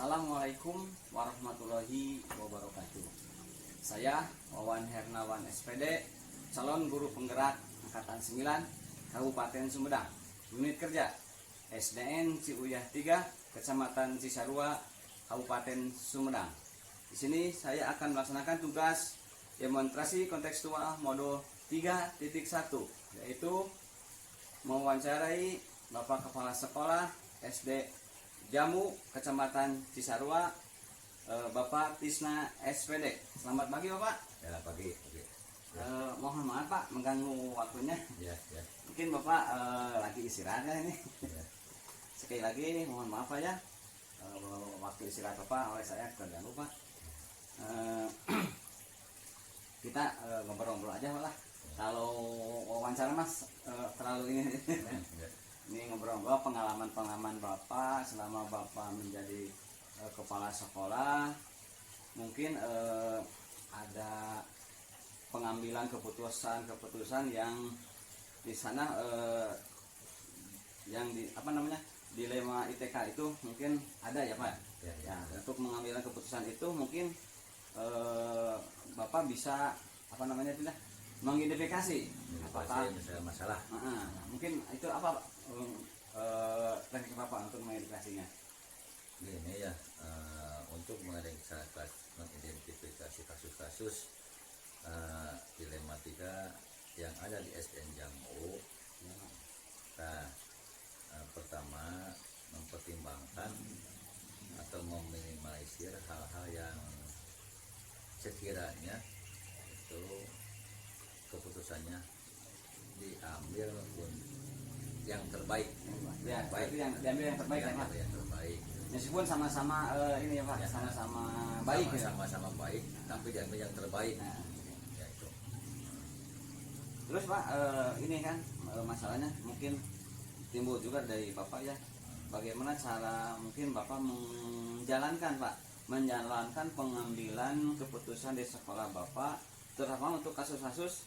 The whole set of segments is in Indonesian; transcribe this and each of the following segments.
Assalamualaikum warahmatullahi wabarakatuh. Saya Wawan Hernawan SPD, calon guru penggerak Angkatan 9 Kabupaten Sumedang, unit kerja SDN Ciuyah 3, Kecamatan Cisarua, Kabupaten Sumedang. Di sini saya akan melaksanakan tugas demonstrasi kontekstual modul 3.1, yaitu mewawancarai Bapak Kepala Sekolah SD Jamu, Kecamatan Cisarua, Bapak Tisna SPD. Selamat pagi Bapak. Ya, pagi. Mohon maaf Pak mengganggu waktunya. Ya. Mungkin Bapak lagi istirahat ya ini. Ya. Sekali lagi mohon maaf Pak ya. Waktu istirahat Bapak oleh saya terganggu Pak. Kita ngobrol-ngobrol aja Pak lah. Kalau wawancara Mas terlalu ini. Ya. Ini ngobrol-ngobrol pengalaman Bapak selama Bapak menjadi kepala sekolah. Mungkin ada pengambilan keputusan yang di sana yang di dilema ITK itu mungkin ada ya Pak. Ya, untuk mengambil keputusan itu mungkin Bapak bisa mengidentifikasi apakah masalah. mungkin itu apa Pak? Teknik Bapak untuk mengidentifikasinya. Ini ya, untuk mengidentifikasi kasus-kasus dilematika yang ada di SDN Jamu. Nah, pertama mempertimbangkan atau meminimalisir hal-hal yang sekiranya itu keputusannya diambil yang terbaik. Ya, baik. Itu yang diambil yang terbaik ya Pak. Yang terbaik. Meskipun sama-sama ini ya Pak, Ya, sama-sama baik ya. Sama-sama baik, tapi diambil yang terbaik. Nah, Ya itu. terus Pak, ini kan masalahnya mungkin timbul juga dari Bapak ya. Bagaimana cara mungkin Bapak menjalankan pengambilan keputusan di sekolah Bapak, terutama untuk kasus-kasus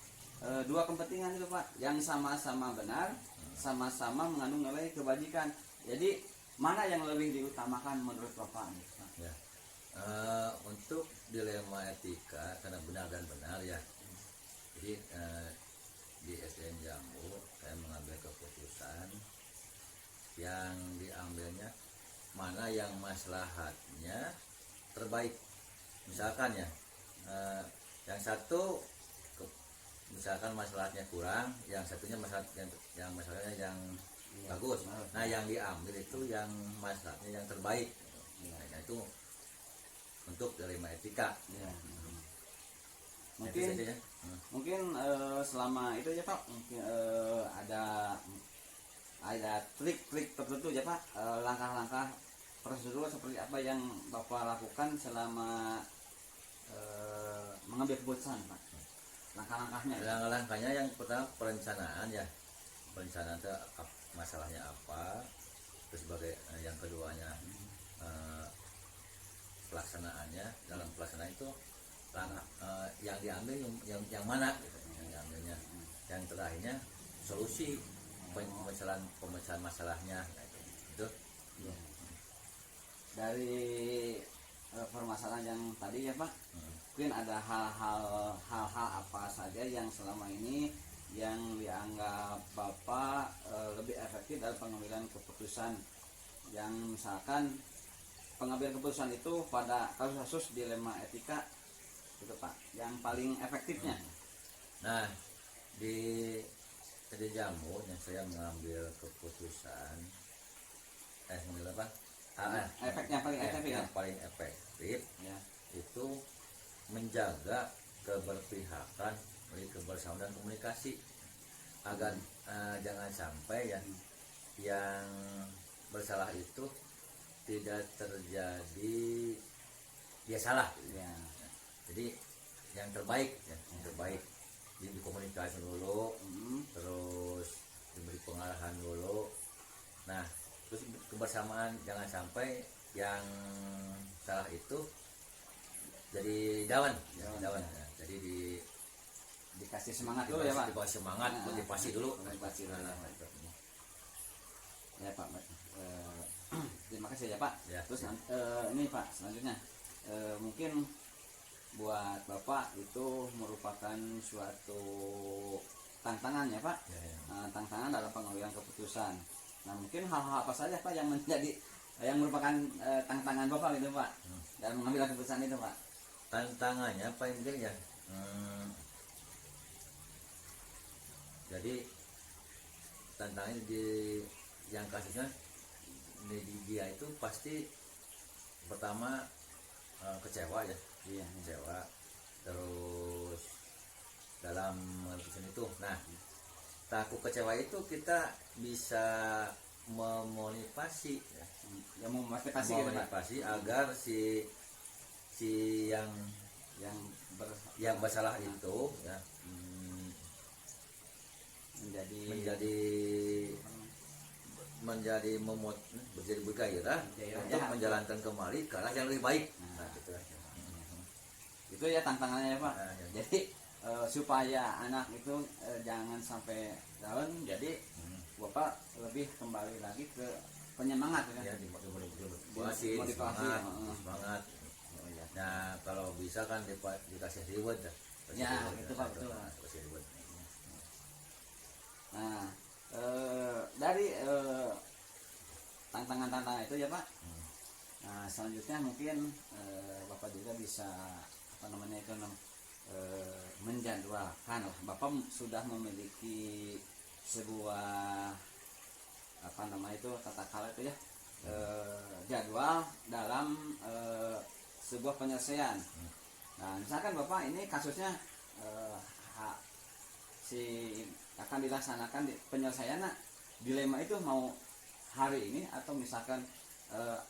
dua kepentingan itu Pak, yang sama-sama benar, sama-sama mengandung nilai kebajikan. Jadi mana yang lebih diutamakan menurut Bapak? Ya. Untuk dilema etika karena benar dan benar ya. Jadi di SDN Jamu saya mengambil keputusan yang diambilnya mana yang maslahatnya terbaik. Misalkan ya, yang satu misalkan masalahnya kurang, yang satunya masalahnya yang bagus. Nah, yang diambil itu yang masalahnya yang terbaik. Nah, itu untuk dilema etika. Ya. Mungkin selama itu ya Pak, mungkin ada trik-trik tertentu ya Pak, langkah-langkah prosedur seperti apa yang Bapak lakukan selama mengambil keputusan Pak? Langkah-langkahnya yang pertama perencanaan ya. Perencanaan itu masalahnya apa, terus sebagai yang keduanya pelaksanaannya. Dalam pelaksanaan itu yang diambil yang mana gitu, yang diambilnya. Yang terakhirnya solusi pemecahan masalahnya itu. Ya. Dari permasalahan yang tadi ya Pak, mungkin ada hal-hal apa saja yang selama ini yang dianggap Bapak lebih efektif dalam pengambilan keputusan, yang misalkan pengambilan keputusan itu pada kasus-kasus dilema etika itu Pak, yang paling efektifnya. Nah, di Jamu yang saya mengambil keputusan Efeknya paling efektif yang paling efektif ya. Itu menjaga keberpihakan, kebersamaan dan komunikasi agar jangan sampai yang bersalah itu tidak terjadi dia salah Ya. Jadi yang terbaik dikomunikasi dulu, terus diberi pengarahan dulu. Nah, terus kebersamaan, jangan sampai yang salah itu jadi dawan. Jadi dikasih semangat dulu ya Pak. Dikasih semangat, motivasi dulu. Ya Pak. terima kasih ya Pak. Ya, Terus ya. ini Pak selanjutnya mungkin buat Bapak itu merupakan suatu tantangan ya Pak. Ya, ya. Tantangan dalam pengambilan keputusan. Nah mungkin hal-hal apa saja Pak yang menjadi yang merupakan tantangan Bapak gitu Pak dalam mengambil keputusan itu Pak. Tantangannya paling penting ya, jadi tantangannya di yang kasusnya di dia itu pasti pertama kecewa ya, Iya. kecewa, terus dalam keputusan itu. Nah, takut kecewa itu kita bisa memotivasi ya, Yang memotivasi gitu Pak. memotivasi agar si yang Yang yang bersalah itu ya menjadi menjadi menjadi bergairah Gairah, untuk ya. menjalankan kembali ke arah yang lebih baik. Nah. Nah, gitu. itu ya tantangannya ya Pak. Nah, ya. Jadi supaya anak itu jangan sampai down, jadi Bapak lebih kembali lagi ke penyemangat ya. Ya, Motivasi, semangat, heeh. semangat. Oh, iya. Nah, kalau bisa kan dikasih reward ya. Ya, itu Pak, betul. Kasih reward. Nah, dari tantangan-tantangan itu ya Pak. Nah, selanjutnya mungkin Bapak juga bisa apa namanya itu menjadwalkan lah. Bapak sudah memiliki sebuah apa namanya itu tata cara itu ya, jadwal dalam sebuah penyelesaian. Nah, misalkan Bapak ini kasusnya si akan dilaksanakan penyelesaian, dilema itu mau hari ini atau misalkan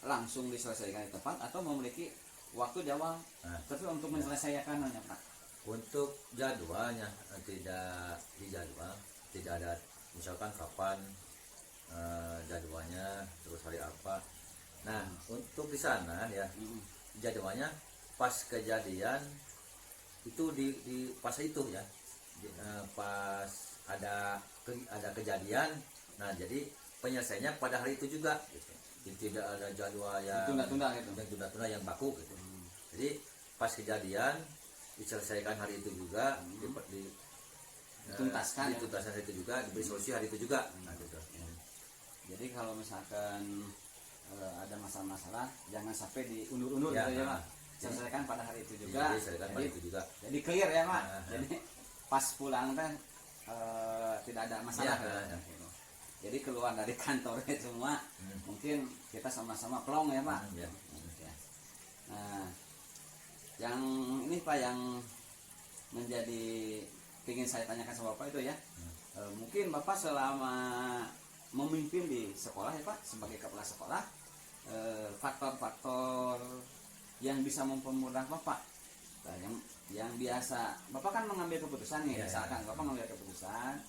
langsung diselesaikan di tempat atau memiliki waktu jadwal tapi untuk menyelesaikannya Pak. Untuk jadwalnya tidak dijadwal, tidak ada misalkan kapan jadwalnya, terus hari apa. Nah, untuk di sana ya jadwalnya pas kejadian itu di pas itu ya, pas ada kejadian. Nah, jadi penyelesaiannya pada hari itu juga gitu. Jadi tidak ada jadwal yang tunda-tunda yang baku gitu. Jadi pas kejadian diselesaikan hari itu juga, dituntaskan hari itu juga, diberi solusi hari itu juga. Nah, gitu. Jadi kalau misalkan ada masalah-masalah jangan sampai diundur-undur Ya, gitu ya Pak. Selesaikan pada hari itu juga. Jadi selesaikan pada itu juga. Jadi clear ya Pak. Nah, jadi pas pulang kan tidak ada masalah Ya, gitu. Jadi keluar dari kantornya semua mungkin kita sama-sama plong ya Pak. Ya. Nah, yang ini Pak yang menjadi ingin saya tanyakan sama Bapak itu ya, mungkin Bapak selama memimpin di sekolah ya Pak sebagai kepala sekolah, faktor-faktor yang bisa mempermudah Bapak, nah, yang biasa Bapak kan mengambil keputusan nih, misalkan Bapak mengambil keputusan,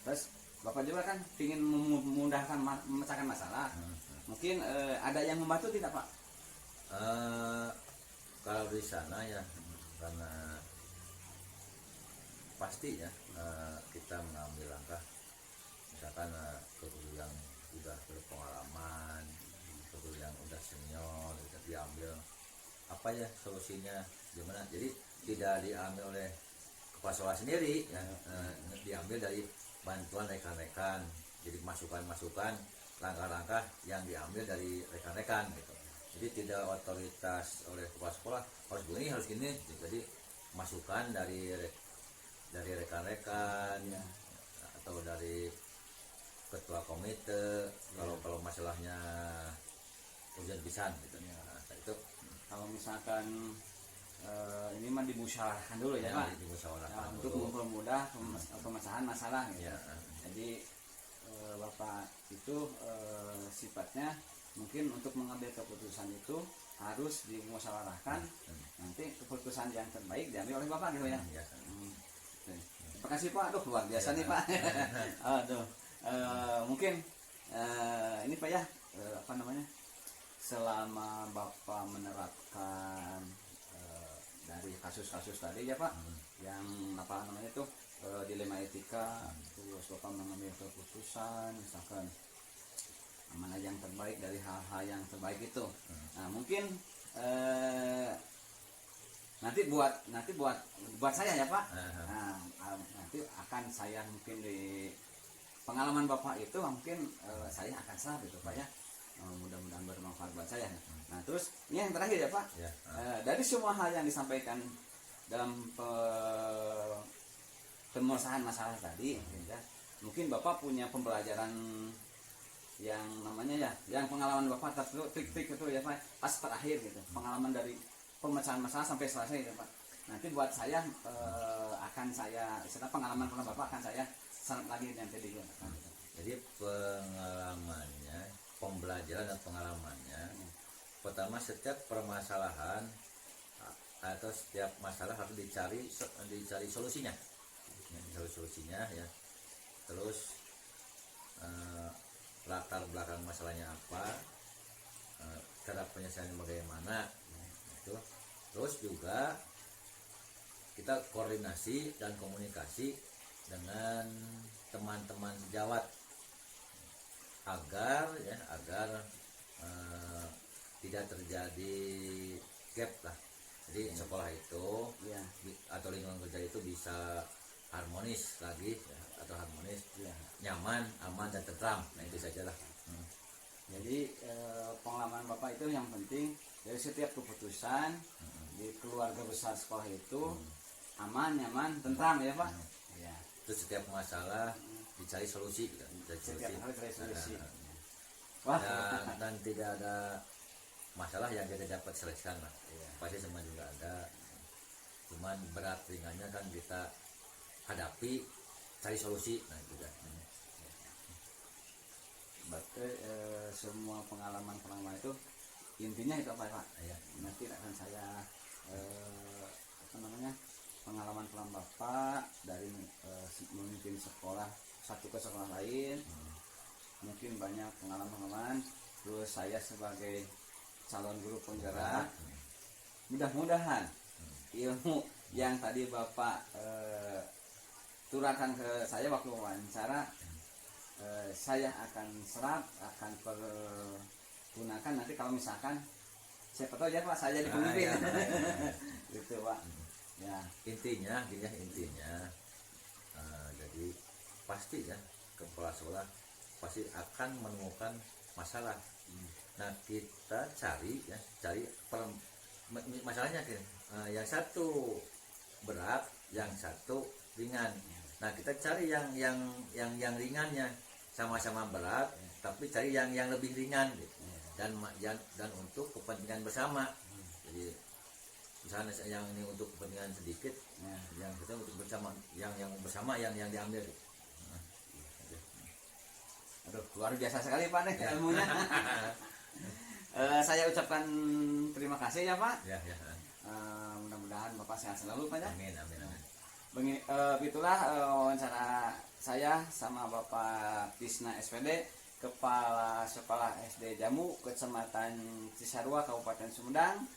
terus Bapak juga kan ingin memudahkan memecahkan masalah, mungkin ada yang membantu tidak Pak? Kalau di sana ya, karena pasti ya kita mengambil langkah, misalkan guru yang sudah berpengalaman, guru yang udah senior, sudah diambil apa ya solusinya gimana. Jadi tidak diambil oleh kepala sekolah sendiri ya, diambil dari bantuan rekan-rekan. Jadi masukan-masukan, langkah-langkah yang diambil dari rekan-rekan gitu. Jadi tidak otoritas oleh kepala sekolah harus begini harus gini. Jadi masukan dari rekan-rekan ya, atau dari ketua komite kalau masalahnya ujian pisan gitu ya. Nah, itu kalau misalkan ini mah dimusyawarahkan dulu ya Pak. Dimusyawarahkan untuk dulu. mempermudah pemecahan masalah gitu. Ya. Jadi Bapak itu sifatnya mungkin untuk mengambil keputusan itu harus dimusyawarahkan, nanti keputusan yang terbaik diambil oleh Bapak gitu ya. Ya. Terima kasih Pak, aduh luar biasa nih Pak. Aduh, mungkin ini Pak ya, apa namanya, selama Bapak menerapkan dari kasus-kasus tadi ya Pak, yang apa namanya itu dilema etika, terus Bapak mengambil keputusan, misalkan mana yang terbaik dari hal-hal yang terbaik itu. Nah mungkin nanti buat saya ya Pak. Nah, nanti akan saya mungkin di pengalaman Bapak itu mungkin saya akan serap itu Pak ya. Mudah-mudahan bermanfaat buat saya. Nah terus ini yang terakhir ya Pak. Dari semua hal yang disampaikan dalam pemecahan masalah tadi, ya, mungkin Bapak punya pembelajaran yang namanya ya, yang pengalaman Bapak trik-trik itu ya Pak, pas terakhir gitu, pengalaman dari pemecahan masalah sampai selesai ya Pak. Nanti buat saya akan saya, setelah pengalaman Bapak akan saya serap lagi nanti di Jadi pengalamannya, pembelajaran dan pengalamannya, pertama setiap permasalahan atau setiap masalah harus dicari solusinya, ya. Terus latar belakang masalahnya apa, cara penyelesaiannya bagaimana, itu. Terus juga kita koordinasi dan komunikasi dengan teman-teman sejawat agar tidak terjadi gap lah. Jadi sekolah itu ya, atau lingkungan kerja itu bisa harmonis lagi ya, atau harmonis ya, nyaman, aman dan tentram. Nah itu saja lah. Jadi pengalaman Bapak itu yang penting dari setiap keputusan di keluarga besar sekolah itu aman, nyaman, tentram ya Pak. Ya. Terus setiap masalah dicari solusi, Setiap hari cari solusi. Dan tidak ada masalah yang tidak dapat selesaikan lah. Pasti semua juga ada. Cuman berat ringannya kan kita hadapi, cari solusi. Nah itu kan. Berarti semua pengalaman itu intinya itu apa Pak? Ya. Nanti akan saya pengalaman Bapak dari memimpin sekolah satu ke sekolah lain, mungkin banyak pengalaman. Terus saya sebagai calon guru penggerak, mudah-mudahan ilmu yang tadi Bapak turunkan ke saya waktu wawancara, saya akan serap, akan pergunakan nanti kalau misalkan siapa tahu ya Pak saya jadi pemimpin. Gitu Pak. Ya. Intinya jadi pasti ya kepala sekolah pasti akan menemukan masalah. Nah kita cari masalahnya kan, yang satu berat, yang satu ringan. Nah kita cari yang ringannya, sama-sama berat, tapi cari yang lebih ringan gitu. Dan untuk kepentingan bersama. Jadi misalnya yang ini untuk kepentingan sedikit, yang kita untuk bersama, yang bersama yang diambil. Aduh, luar biasa sekali Pak nih ilmunya. Saya ucapkan terima kasih ya Pak. Ya. Mudah-mudahan Bapak sehat selalu Pak ya. Amin. Itulah wawancara saya sama Bapak Tisna SPD, Kepala Sekolah SD Jamu, Kecamatan Cisarua, Kabupaten Sumedang.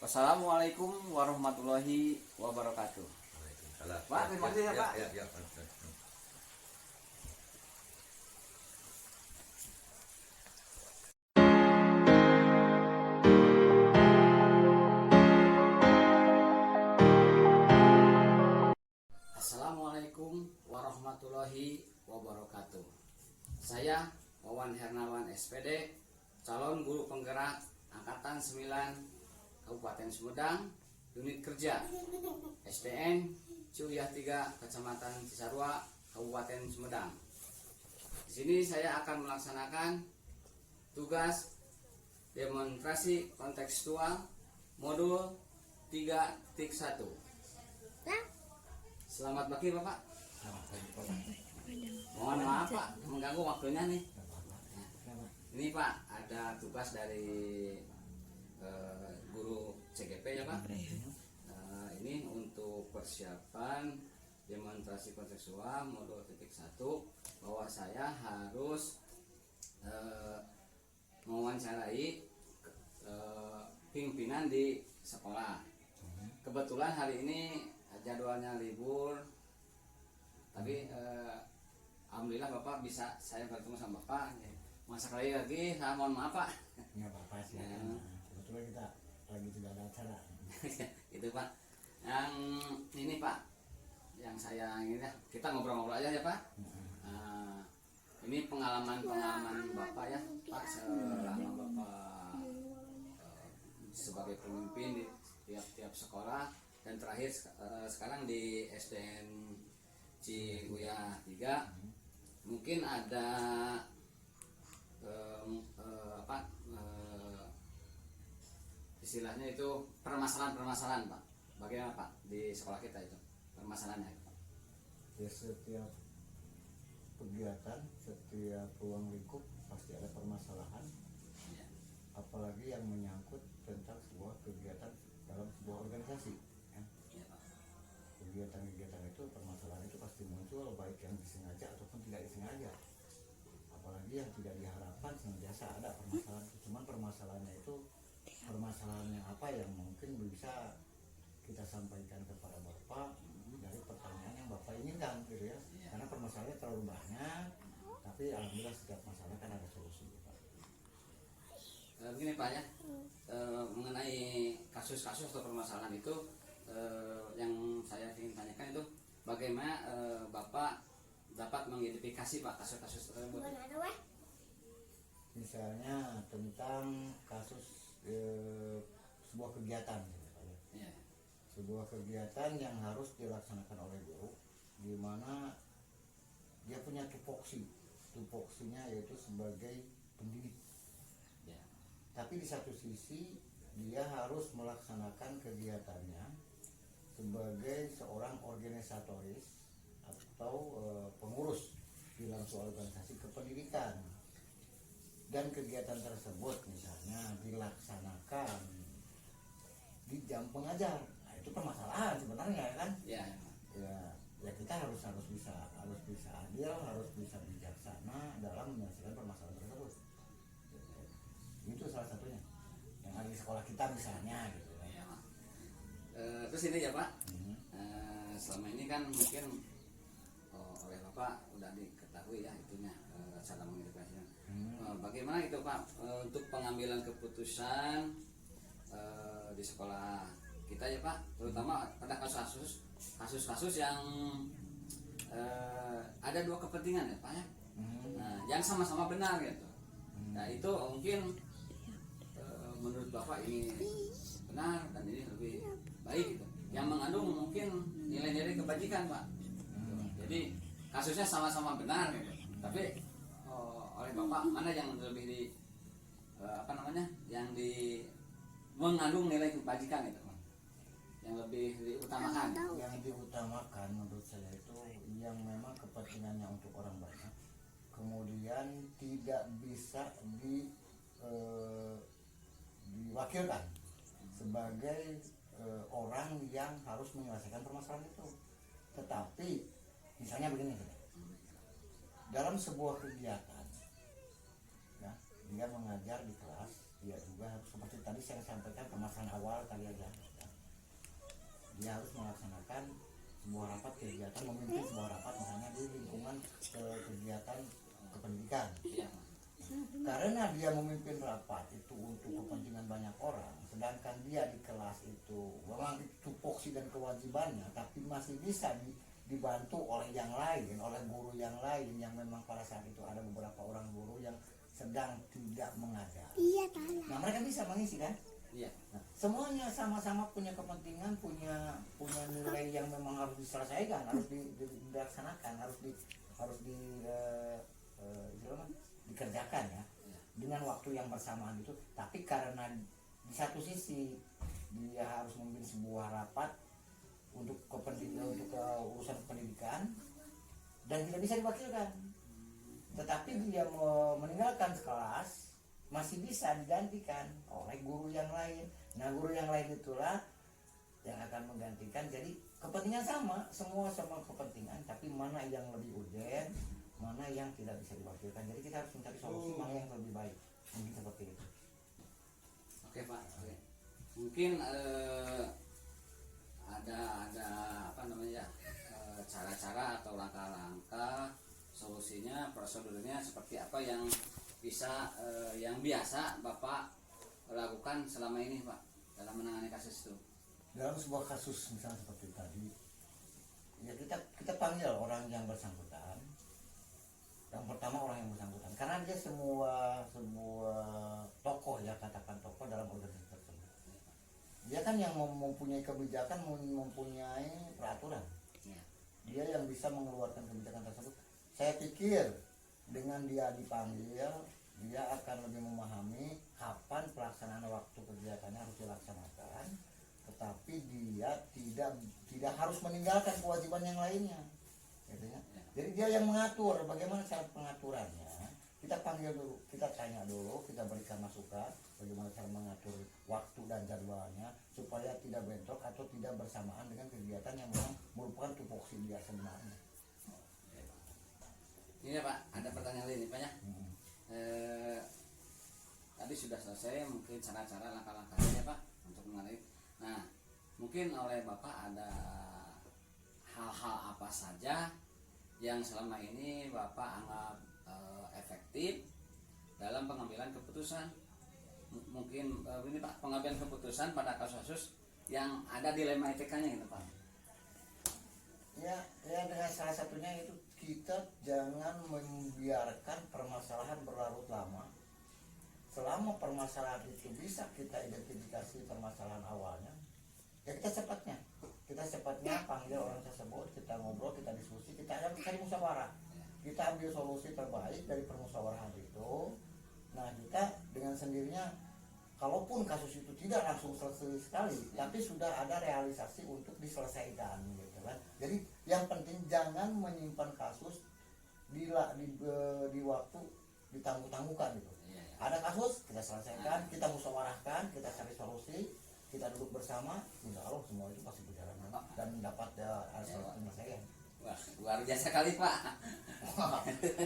Wassalamualaikum warahmatullahi wabarakatuh. Pak, terima kasih ya Pak. Ya. Assalamualaikum warahmatullahi wabarakatuh. Saya Wawan Hernawan SPD, calon guru penggerak Angkatan 9 Kabupaten Sumedang, unit kerja SDN Cuyah 3, Kecamatan Cisarua, Kabupaten Sumedang. Di sini saya akan melaksanakan tugas demonstrasi kontekstual modul 3.1. Selamat pagi Bapak. Mohon maaf Pak, mengganggu waktunya nih. Ini Pak, ada tugas dari guru CGP ya Pak. Ini untuk persiapan demonstrasi kontekstual modul 1, bahwa saya harus mewawancarai pimpinan di sekolah. Kebetulan hari ini jadwalnya libur, tapi alhamdulillah Bapak bisa saya bertemu sama Bapak. masak lagi, mohon maaf Pak. Nggak apa-apa sih. Ya. Kebetulan kita lagi tidak ada acara. Itu Pak. Yang ini Pak, yang saya ingin ya, kita ngobrol-ngobrol aja ya Pak. Ini pengalaman Bapak ya Pak, selama Bapak sebagai pemimpin di tiap-tiap sekolah, dan terakhir sekarang di SDN Ciuya 3. Mungkin ada istilahnya itu permasalahan Pak. Bagaimana Pak di sekolah kita itu permasalahannya itu Pak? Ya, setiap kegiatan, setiap ruang lingkup pasti ada permasalahan, Ya. apalagi yang menyangkut tentang sebuah kegiatan dalam sebuah organisasi ya. Ya, Pak. Kegiatan-kegiatan itu, permasalahan itu pasti muncul, baik yang disengaja ataupun tidak disengaja, apalagi yang tidak diharapkan senantiasa ada permasalahan. Cuman permasalahannya itu permasalahan yang apa yang mungkin bisa kita sampaikan kepada Bapak dari pertanyaan yang Bapak inginkan gitu ya. Karena permasalahannya terlalu banyak, tapi alhamdulillah setiap masalah kan ada solusi Pak. Begini Pak ya, mengenai kasus-kasus atau permasalahan itu, yang saya ingin tanyakan itu bagaimana Bapak dapat mengidentifikasi Pak kasus-kasus tersebut? Misalnya tentang kasus sebuah kegiatan gitu, Pak, ya. Ya. Sebuah kegiatan yang harus dilaksanakan oleh guru, di mana dia punya tupoksinya yaitu sebagai pendidik. Ya. Tapi di satu sisi dia harus melaksanakan kegiatannya sebagai seorang organisatoris atau pengurus di dalam suatu organisasi kependidikan, dan kegiatan tersebut misalnya dilaksanakan di jam pengajar. Nah, itu permasalahan sebenarnya kan. Ya. Ya kita harus bisa adil, harus bisa bijaksana dalam menyelesaikan permasalahan tersebut. Itu salah satunya yang ada di sekolah kita misalnya gitu kan. Ya. Terus ini ya Pak, selama ini kan mungkin oleh Bapak udah diketahui ya itunya, cara mengedukasinya. Bagaimana itu Pak untuk pengambilan keputusan di sekolah kita ya Pak, terutama pada kasus-kasus yang ada dua kepentingan ya Pak ya, yang sama-sama benar gitu. Nah itu mungkin menurut Bapak ini benar dan ini lebih baik gitu, yang mengandung mungkin nilai-nilai kebajikan Pak. Jadi kasusnya sama-sama benar gitu, tapi oleh Bapak mana yang lebih yang mengandung nilai kebajikan itu Pak, yang lebih diutamakan? Yang diutamakan menurut saya itu yang memang kepentingannya untuk orang banyak, kemudian tidak bisa diwakilkan sebagai orang yang harus menyelesaikan permasalahan itu. Tetapi misalnya begini, dalam sebuah kegiatan ya, dia mengajar di kelas, dia juga harus seperti tadi saya sampaikan permasalahan awal tadi aja ya. Dia harus melaksanakan sebuah rapat kegiatan, memimpin sebuah rapat misalnya di lingkungan kegiatan kependidikan ya. Karena dia memimpin rapat itu untuk kepentingan banyak orang, sedangkan dia di kelas itu memang itu tupoksi dan kewajibannya, tapi masih bisa dibantu oleh yang lain, oleh guru yang lain yang memang pada saat itu ada beberapa orang guru yang sedang tidak mengajar. Nah mereka bisa mengisi kan? Iya. Nah, semuanya sama-sama punya kepentingan, punya nilai yang memang harus diselesaikan, harus dilaksanakan, harus dikerjakan ya, dengan waktu yang bersamaan itu. Tapi karena di satu sisi dia harus memimpin sebuah rapat untuk urusan pendidikan dan tidak bisa diwakilkan, tetapi dia meninggalkan kelas masih bisa digantikan oleh guru yang lain. Nah guru yang lain itulah yang akan menggantikan. Jadi kepentingan semua kepentingan, tapi mana yang lebih urgent, mana yang tidak bisa diwakilkan. Jadi kita harus mencari solusi mana yang lebih baik, mungkin seperti itu. Oke Pak, oke. Mungkin ada cara-cara atau langkah-langkah solusinya, prosedurnya seperti apa yang bisa yang biasa Bapak lakukan selama ini Pak dalam menangani kasus itu? Dalam sebuah kasus misalnya seperti tadi, ya kita panggil orang yang bersangkutan. Yang pertama orang yang bersangkutan, karena dia semua tokoh, ya katakan tokoh dalam organisasi tersebut. Dia kan yang mempunyai kebijakan, mempunyai peraturan. Ya. Dia yang bisa mengeluarkan kebijakan tersebut. Saya pikir dengan dia dipanggil, dia akan lebih memahami kapan pelaksanaan waktu kegiatannya harus dilaksanakan, tetapi dia tidak harus meninggalkan kewajiban yang lainnya, gitu ya. Jadi dia yang mengatur bagaimana cara pengaturannya. Kita panggil dulu, kita tanya dulu, kita berikan masukan bagaimana cara mengatur waktu dan jadwalnya supaya tidak bentrok atau tidak bersamaan dengan kegiatan yang memang merupakan tupoksi dia sebenarnya. Ini ya Pak, ada pertanyaan lain nih Pak ya. Tadi sudah selesai mungkin cara-cara langkah-langkahnya Pak untuk mengenai. Nah, mungkin oleh Bapak ada hal-hal apa saja yang selama ini Bapak anggap efektif dalam pengambilan keputusan. Mungkin ini Pak, pengambilan keputusan pada kasus-kasus yang ada dilema etikanya gitu Pak. Ya dengan salah satunya itu kita jangan membiarkan permasalahan berlarut lama. Selama permasalahan itu bisa kita identifikasi permasalahan awalnya, ya kita cepatnya panggil orang tersebut, kita ngobrol, kita diskusi, kita cari musyawarah, kita ambil solusi terbaik dari permusyawarah itu. Nah, kita dengan sendirinya, kalaupun kasus itu tidak langsung selesai sekali, tapi sudah ada realisasi untuk diselesaikan, gitu kan. Jadi yang penting jangan menyimpan kasus di waktu ditangguh-tangguhkan gitu. Ada kasus kita selesaikan, kita musyawarahkan, kita cari solusi, kita duduk bersama, insya Allah semua itu pasti berjalan dan dapat hasil penyelesaian. Wah, luar biasa kali Pak.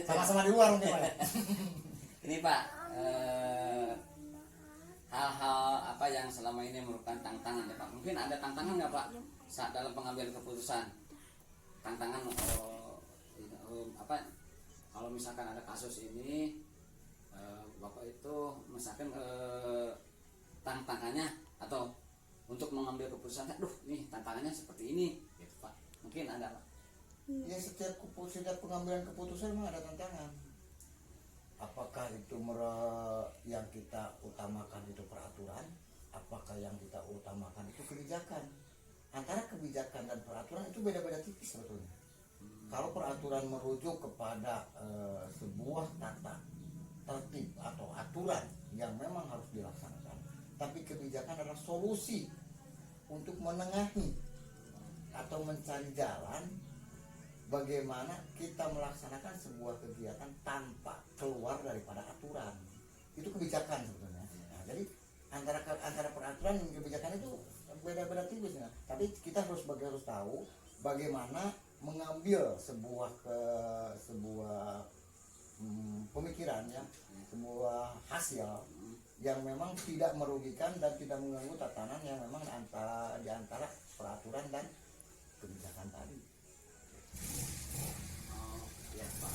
Sama-sama di luar mungkin Pak. Ini Pak, hal-hal apa yang selama ini merupakan tantangan ya Pak? Mungkin ada tantangan nggak Pak saat dalam pengambilan keputusan? Tantangan apa? Kalau misalkan ada kasus ini, Bapak itu misalkan tantangannya atau untuk mengambil keputusan, aduh nih tantangannya seperti ini, gitu Pak. Mungkin ada Pak. Ya setiap pengambilan keputusan memang ada tantangan. Apakah itu yang kita utamakan itu peraturan, apakah yang kita utamakan itu kebijakan. Antara kebijakan dan peraturan itu beda-beda tipis sebetulnya. Kalau peraturan merujuk kepada sebuah tata tertib atau aturan yang memang harus dilaksanakan, tapi kebijakan adalah solusi untuk menengahi atau mencari jalan bagaimana kita melaksanakan sebuah kegiatan tanpa keluar daripada aturan. Itu kebijakan sebetulnya. Nah, jadi antara peraturan dan kebijakan itu beda-beda tipis. Nah, tapi kita harus tahu bagaimana mengambil sebuah pemikiran ya, sebuah hasil yang memang tidak merugikan dan tidak mengganggu tatanan yang memang di antara peraturan dan kebijakan tadi. Oh, ya Pak.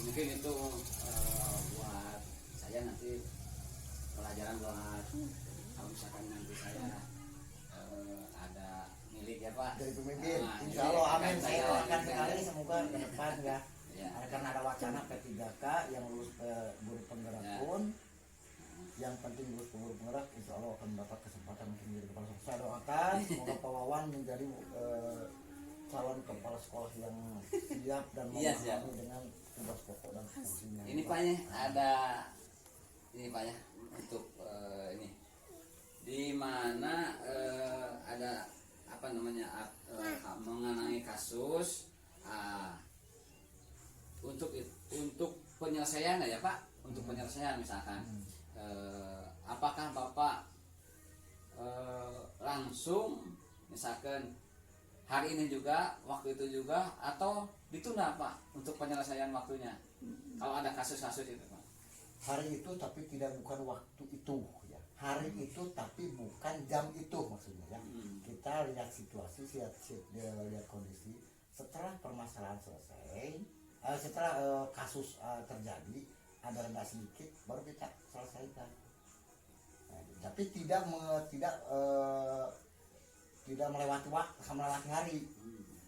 Mungkin itu buat saya nanti pelajaran buat kalau misalkan nanti saya ada milik ya Pak. Dari pemimpin, Nah, insya Allah amin. kan Saya saya doakan ingin sekali saya- semoga ke depan ya. Ya. Karena ada wacana P3K yang lulus guru penggerak Ya. pun, yang penting lulus guru penggerak, insya Allah akan mendapat kesempatan untuk menjadi kepala sekolah. Saya doakan semoga Pak Wawan menjadi calon kepala sekolah yang siap dan Iya, memahami siap. dengan tugas pokok dan fungsinya. Ini Pak ya, ada ini Pak ya untuk ini di mana ada apa namanya mengenai kasus untuk penyelesaian ya Pak, untuk penyelesaian misalkan apakah Bapak langsung misalkan hari ini juga, waktu itu juga, atau ditunda Pak untuk penyelesaian waktunya kalau ada kasus-kasus itu Pak? Hari itu tapi bukan waktu itu ya. Hari itu tapi bukan jam itu maksudnya ya. Kita lihat situasi, lihat kondisi setelah permasalahan selesai, setelah kasus terjadi, ada reda sedikit baru kita selesaikan. Nah, tapi tidak melewati waktu, melewati hari,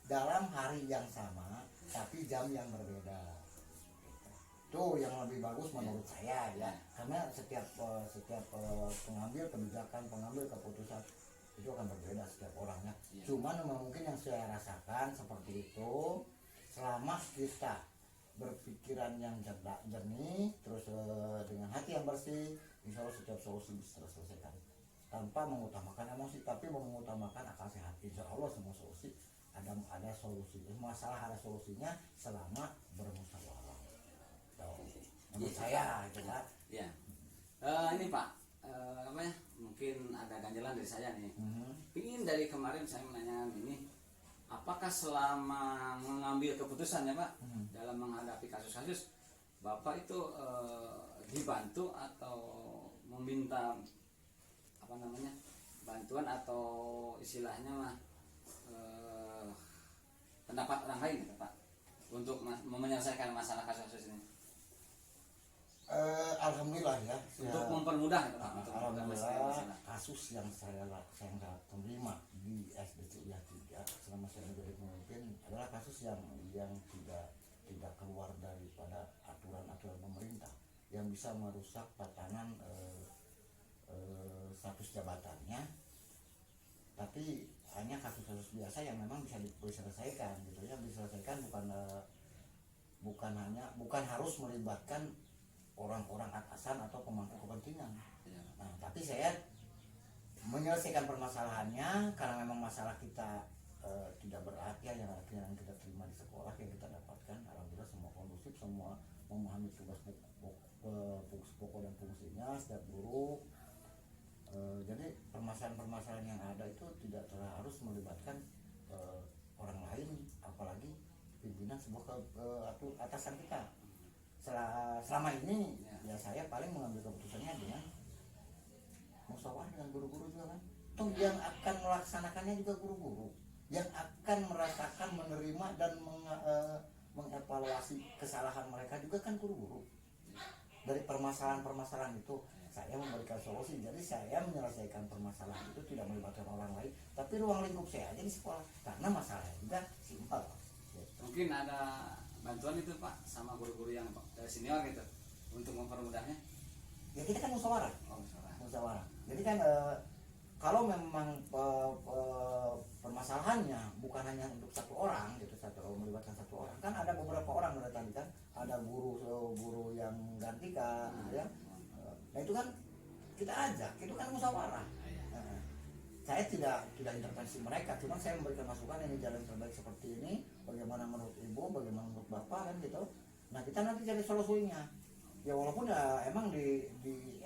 dalam hari yang sama tapi jam yang berbeda. Itu yang lebih bagus menurut saya ya, karena setiap pengambil kebijakan, pengambil keputusan itu akan berbeda setiap orangnya. Cuman mungkin yang saya rasakan seperti itu, selama kita berpikiran yang jernih, terus dengan hati yang bersih, insya Allah setiap solusi bisa terselesaikan tanpa mengutamakan emosi, tapi mengutamakan akal sehat. Insya Allah semua solusi ada solusi, masalah ada solusinya selama bermusyawarah. Menurut saya gitu Pak. Ya. Ini Pak, apa ya? Mungkin ada ganjalan dari saya nih. Ingin dari kemarin saya menanyakan ini, apakah selama mengambil keputusan ya Pak, dalam menghadapi kasus-kasus, Bapak itu dibantu atau meminta apa namanya bantuan atau istilahnya mah pendapat orang lain gitu Pak untuk menyelesaikan masalah kasus-kasus ini? Alhamdulillah ya. Untuk mempermudah gitu Pak. Untuk Alhamdulillah kasus yang saya terima di SDC Uyah 3 selama saya menjadi pemimpin adalah kasus yang tidak keluar daripada aturan-aturan pemerintah yang bisa merusak tatanan status jabatannya, tapi hanya kasus-kasus biasa yang memang bisa diselesaikan gitu ya, diselesaikan bukan harus melibatkan orang-orang atasan atau pemangku kepentingan. Nah, tapi saya menyelesaikan permasalahannya karena memang masalah kita tidak berat ya, yang kita terima di sekolah yang kita dapatkan, alhamdulillah semua kondusif, semua memahami tugas pokok dan fungsinya setiap guru. Jadi permasalahan-permasalahan yang ada itu tidak harus melibatkan orang lain, apalagi pimpinan sebuah atasan kita. Selama ini ya saya paling mengambil keputusannya dengan musyawarah dengan guru-guru juga kan. Toh yang akan melaksanakannya juga guru-guru, yang akan merasakan, menerima dan mengevaluasi kesalahan mereka juga kan guru-guru. Dari permasalahan-permasalahan itu saya memberikan solusi. Jadi saya menyelesaikan permasalahan itu tidak melibatkan orang lain, tapi ruang lingkup saya aja di sekolah, karena masalahnya juga simpel. Mungkin ada bantuan itu Pak sama guru-guru yang senior gitu untuk mempermudahnya. Ya kita kan musyawarah. Musyawarah. Jadi kan kalau memang permasalahannya bukan hanya untuk satu orang gitu, melibatkan satu orang, kan ada beberapa orang tadi kan, ada guru yang gantikan gitu ya. Nah itu kan kita ajak, itu kan musyawarah. Saya tidak intervensi mereka, cuma saya memberikan masukan ini jalan terbaik seperti ini, bagaimana menurut ibu, bagaimana menurut bapak kan gitu. Nah kita nanti cari solusinya. Ya walaupun ya emang di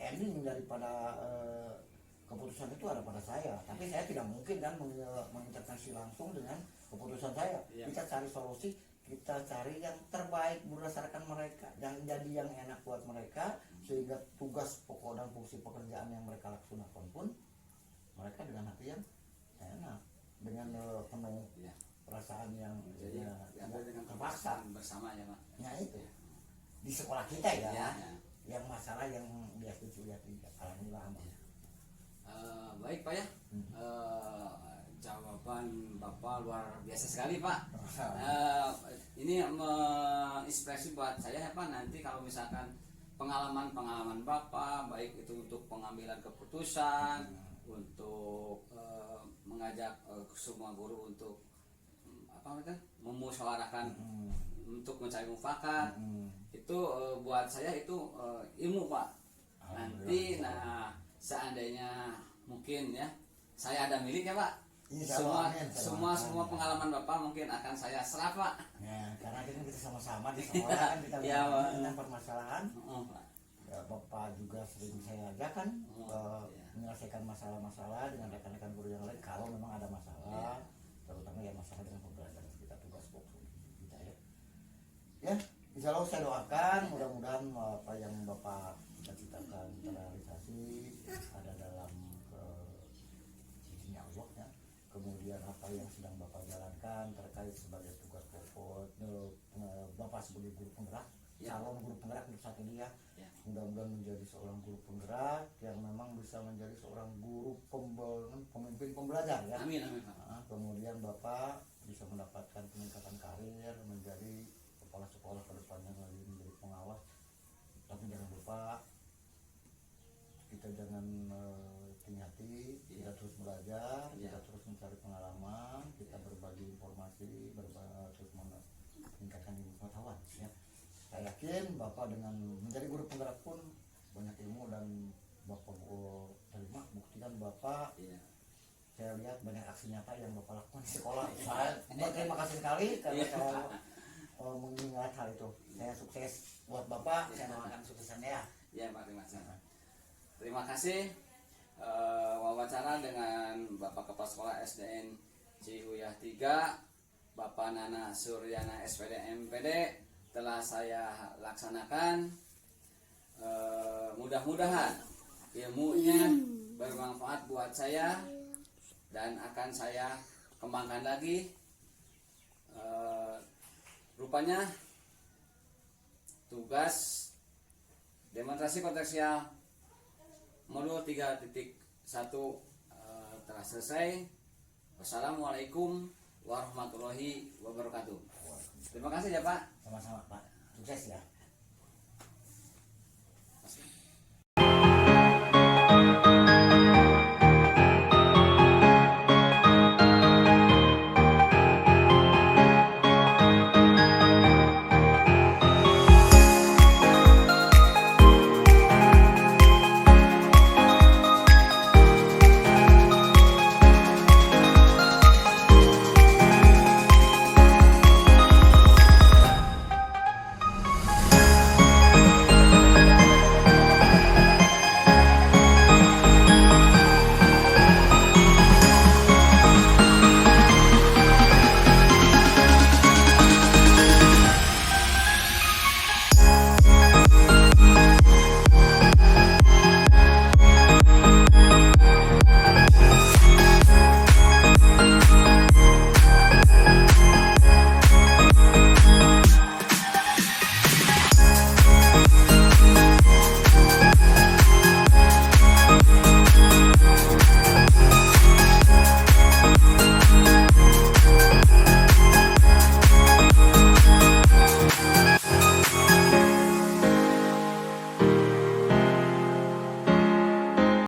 ending daripada keputusan itu ada pada saya, tapi saya tidak mungkin kan mengintervensi langsung dengan keputusan saya. Kita cari solusi, kita cari yang terbaik berdasarkan mereka, yang jadi yang enak buat mereka, sehingga tugas pokok dan fungsi pekerjaan yang mereka laksanakan pun mereka dengan hati yang enak, dengan penuh perasaan yang dengan terpaksa bersama ya Pak. Nah itu di sekolah kita ya. Yang masalah yang biasa dilihat alhamdulillah aman. Baik Pak ya. Jawaban Bapak luar biasa sekali Pak. Ini menginspirasi buat saya ya Pak, nanti kalau misalkan pengalaman Bapak baik itu untuk pengambilan keputusan, untuk mengajak semua guru untuk apa mereka memusyawarahkan untuk mencari mufakat, itu buat saya itu ilmu Pak. Nanti seandainya mungkin ya saya ada milik ya Pak, semua pengalaman Bapak mungkin akan saya serap Pak. Ya, karena kita sama-sama di sekolah kan kita tentang permasalahan. Ya, Bapak juga sering saya ajarkan menyelesaikan masalah-masalah dengan rekan-rekan guru yang lain kalau memang ada masalah, terutama ya masalah dengan pembelajaran kita, tugas pokok kita ya. Ya, insya Allah saya doakan mudah-mudahan apa yang Bapak cita-citakan terrealisasi, ada dalam izinnya Allah ya. Kemudian apa yang sedang Bapak jalankan terkait sebagai tugas pokok Bapak sebagai guru penggerak calon guru penggerak untuk saat ini ya. Ya. Mudah-mudahan menjadi seorang guru penggerak yang memang bisa menjadi seorang guru pemimpin pembelajar ya. Amin amin Pak. Nah, kemudian Bapak bisa mendapatkan peningkatan karir menjadi kepala sekolah ke depannya lagi menjadi pengawas. Tapi jangan lupa kita jangan tinggi hati, kita terus belajar, kita terus mencari pengalaman, kita berbagi informasi, terus meningkatkan ilmu pengetahuan ya. Saya yakin Bapak dengan menjadi guru penggerak pun banyak ilmu dan Bapak terima buktikan Bapak. Saya lihat banyak aksi nyata yang Bapak lakukan di sekolah. Saya berterima kasih sekali karena saya mengingat hal itu. Saya sukses buat Bapak, saya doakan suksesannya ya. Ya Pak, terima kasih. Terima kasih wawancara dengan Bapak Kepala Sekolah SDN Cihuyah 3, Bapak Nana Suryana SPD MPD telah saya laksanakan. Mudah-mudahan ilmunya bermanfaat buat saya dan akan saya kembangkan lagi. Rupanya tugas demonstrasi kontekstual modul 3.1 telah selesai. Wassalamualaikum warahmatullahi wabarakatuh. Terima kasih ya Pak. Sama-sama Pak, sukses ya.